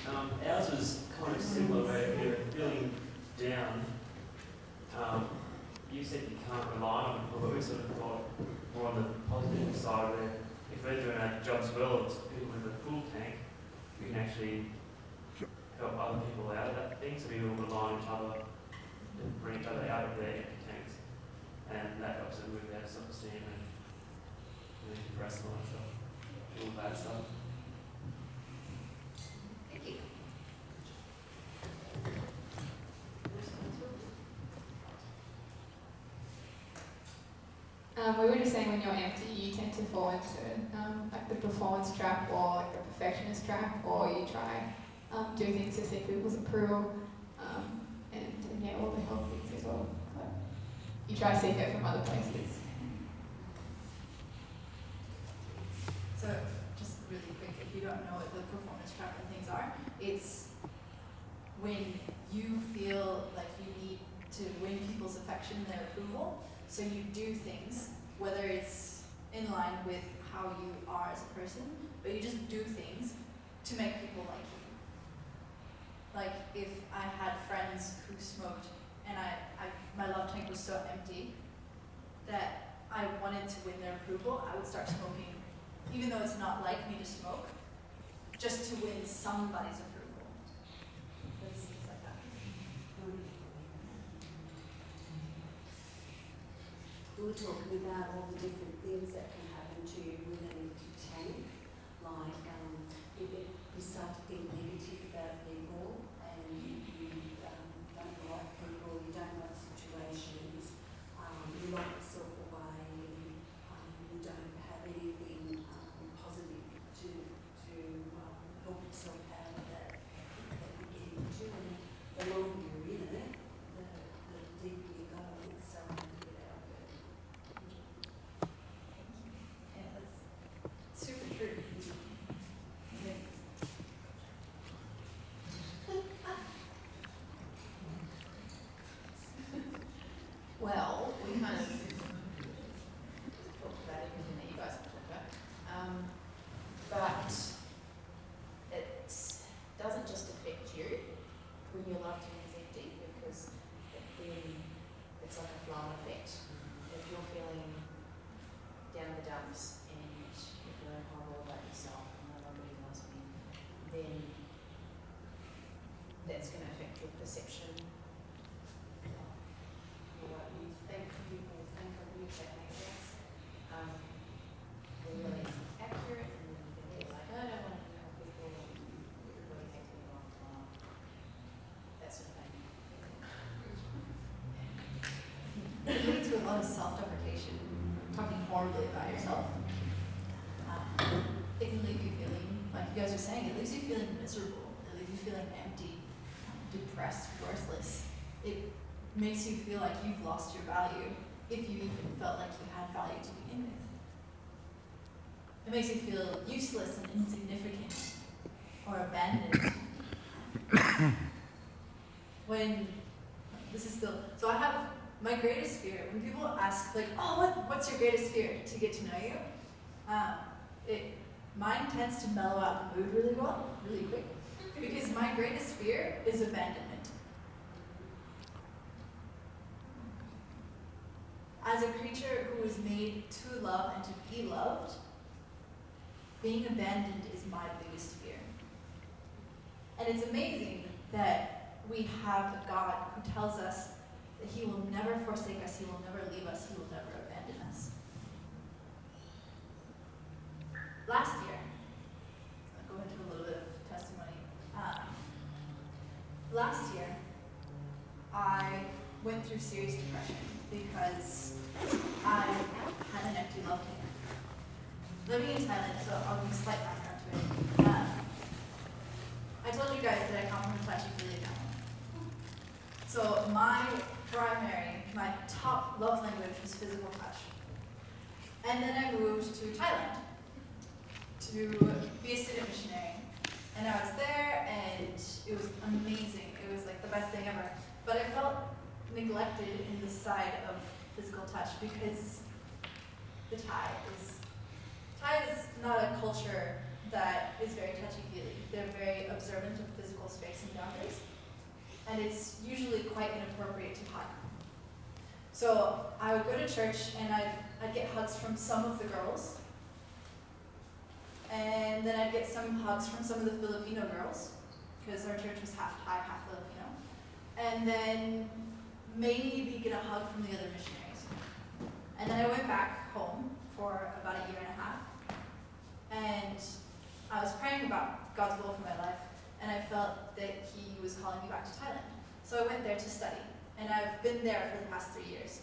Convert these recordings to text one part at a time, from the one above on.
Ours was kind of similar, where if you're feeling down, you said you can't rely on people, but we sort of thought more on the positive side, where if we're doing our jobs well, it's people with a full tank, we can actually help other people out of that thing, so we all rely on each other to bring each other out of their empty tanks, and that helps them with their self-esteem and really depressed and all that stuff, all that stuff. Thank you. We were just saying when you're empty, you tend to fall into like the performance trap or like the perfectionist trap, or you try do things to seek people's approval, and yeah, all the health things as well. But you try to seek it from other places. So, just really quick, if you don't know what the performance trap and things are, it's when you feel like you need to win people's affection and their approval, so you do things, whether it's in line with how you are as a person, but you just do things to make people like you. Like if I had friends who smoked and my love tank was so empty that I wanted to win their approval, I would start smoking, even though it's not like me to smoke, just to win somebody's approval. It's things like that. We were talking about all the different things that can happen to you with an empty tank, like if you start to think negative about people and you don't like people, you don't like situations, you lock yourself away, you don't have anything positive to help yourself out of that you get into, and the longer you're in it, the deeper you go, and it's so hard to get out of it. Yeah, that's super true. Yeah. Well, we kind of talked about everything that you guys have talked about, but it doesn't just affect you when your love tank is empty, because then it's like a flow effect. If you're feeling down the dumps and you're feeling horrible about yourself and nobody loves me, then that's going to affect your perception of what you think people think of you, if that makes sense. They're really accurate, and then you can be like, I don't want to help people, and everybody thinks me blah, blah, that sort of thing. It leads to a lot of self-deprecation, talking horribly about yourself. It can leave you feeling, like you guys are saying, it leaves you feeling miserable. It leaves you feeling empty, depressed, worthless. It makes you feel like you've lost your value, if you even felt like you had value to begin with. It makes you feel useless and insignificant or abandoned. When this is still, so I have my greatest fear. When people ask like, oh, what's your greatest fear to get to know you? Mine tends to mellow out the mood really well, really quick, because my greatest fear is abandonment. As a creature who was made to love and to be loved, being abandoned is my biggest fear. And it's amazing that we have a God who tells us that He will never forsake us, He will never leave us, He will never abandon us. Last year, I'll go into a little bit of testimony. Last year, I went through serious depression because I had an empty love tank. Living in Thailand, so I'll give a slight background to it. I told you guys that I come from a touchy-feely family. So my top love language was physical touch. And then I moved to Thailand to be a student missionary. And I was there, and it was amazing. It was like the best thing ever. But I felt neglected in the side of physical touch because the Thai is not a culture that is very touchy-feely. They're very observant of physical space and boundaries. And it's usually quite inappropriate to hug. So I would go to church and I'd get hugs from some of the girls. And then I'd get some hugs from some of the Filipino girls, because our church was half Thai, half Filipino. And then maybe get a hug from the other missionaries. And then I went back home for about a year and a half. And I was praying about God's will for my life, and I felt that He was calling me back to Thailand. So I went there to study, and I've been there for the past 3 years.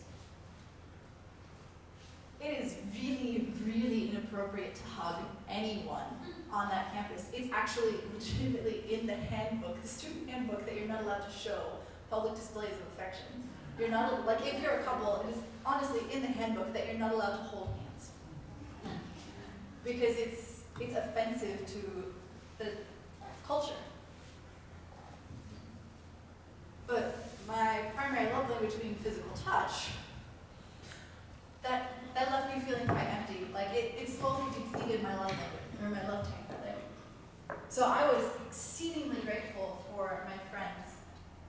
It is really, really inappropriate to hug anyone on that campus. It's actually legitimately in the handbook, the student handbook, that you're not allowed to show public displays of affection. You're not, like if you're a couple, it is honestly in the handbook that you're not allowed to hold hands. Because it's offensive to the culture. But my primary love language being physical touch, that left me feeling quite empty. Like it slowly depleted my love language, or my love tank rather. So I was exceedingly grateful for my friends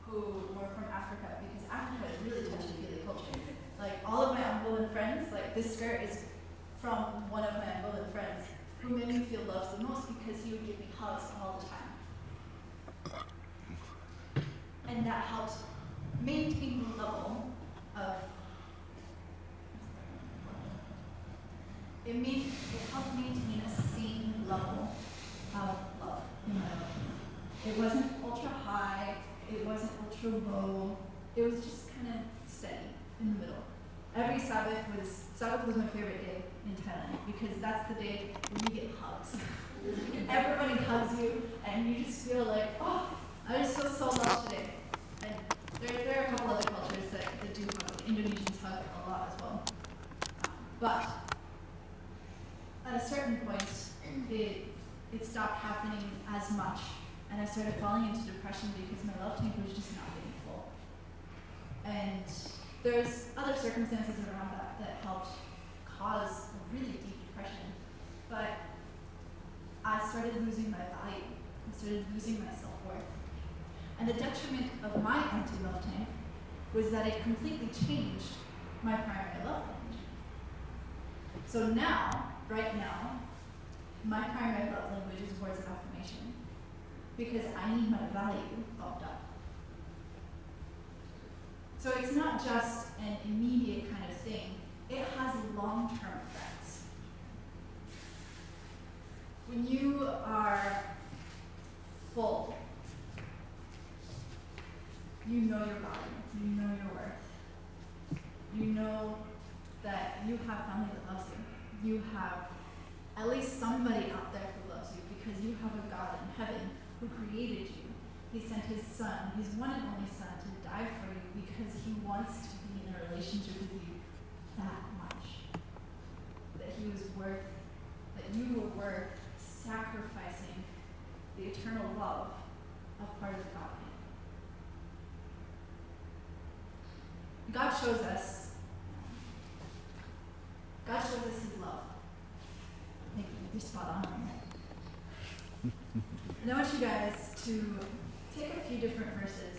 who were from Africa, because Africa is really touchy-feely culture. Like all of my Angolan friends, like this skirt is from one of my Angolan friends who made me feel loved the most, because he would give me hugs all the time. And that helped maintain the level of it helped maintain a sane level of love in my life. It wasn't ultra high, it wasn't ultra low, it was just kind of steady in the middle. Every Sabbath was my favorite day in Thailand, because that's the day when you get hugs. Everybody hugs you, and you just feel like, oh, I just feel so loved today. And there are a couple other cultures that do hug. Indonesians hug a lot as well. But at a certain point, it stopped happening as much, and I started falling into depression because my love tank was just not getting full. And there's other circumstances around that helped cause a really deep depression. But I started losing my value. I started losing my self-worth. And the detriment of my empty love tank was that it completely changed my primary love language. So now, right now, my primary love language is words of affirmation, because I need my value bumped up. So it's not just an immediate kind of thing, it has long-term effects. When you are full, you know your value, you know your worth. You know that you have family that loves you. You have at least somebody out there who loves you, because you have a God in heaven who created you. He sent His Son, His one and only Son, to die for you because He wants to be in a relationship with you that much. That you were worth sacrificing the eternal love of part of the Godhead. God shows us His love. Thank you, you're spot on that. And I want you guys to take a few different verses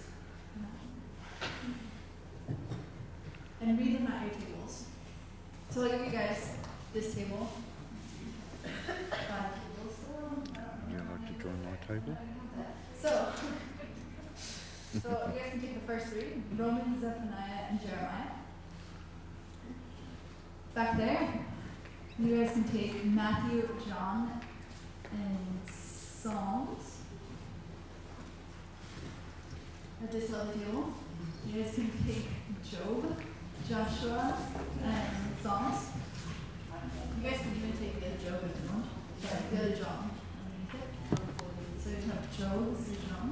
and read them at your tables. So I'll give you guys this table. 5 tables. Would you like to join my table? So you guys can take the first 3, Romans, Zephaniah, and Jeremiah. Back there, you guys can take Matthew, John, and Psalms. At this other table, you guys can take Job, Joshua, and Psalms. You guys can even take the other Job if you want. But the other John underneath it. So you have Job, this is John.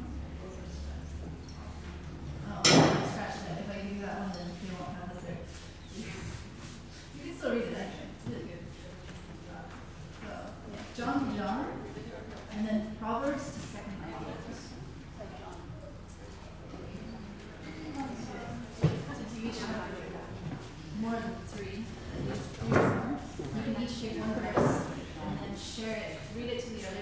Oh, scratch that. If I give you that one, then you won't have this there. You can still read it actually. It's really good. So, yeah, John to John, and then Proverbs to 2 Corinthians. So you each have more than 3. At least 3 more. You can each take one verse and then share it. Read it to the other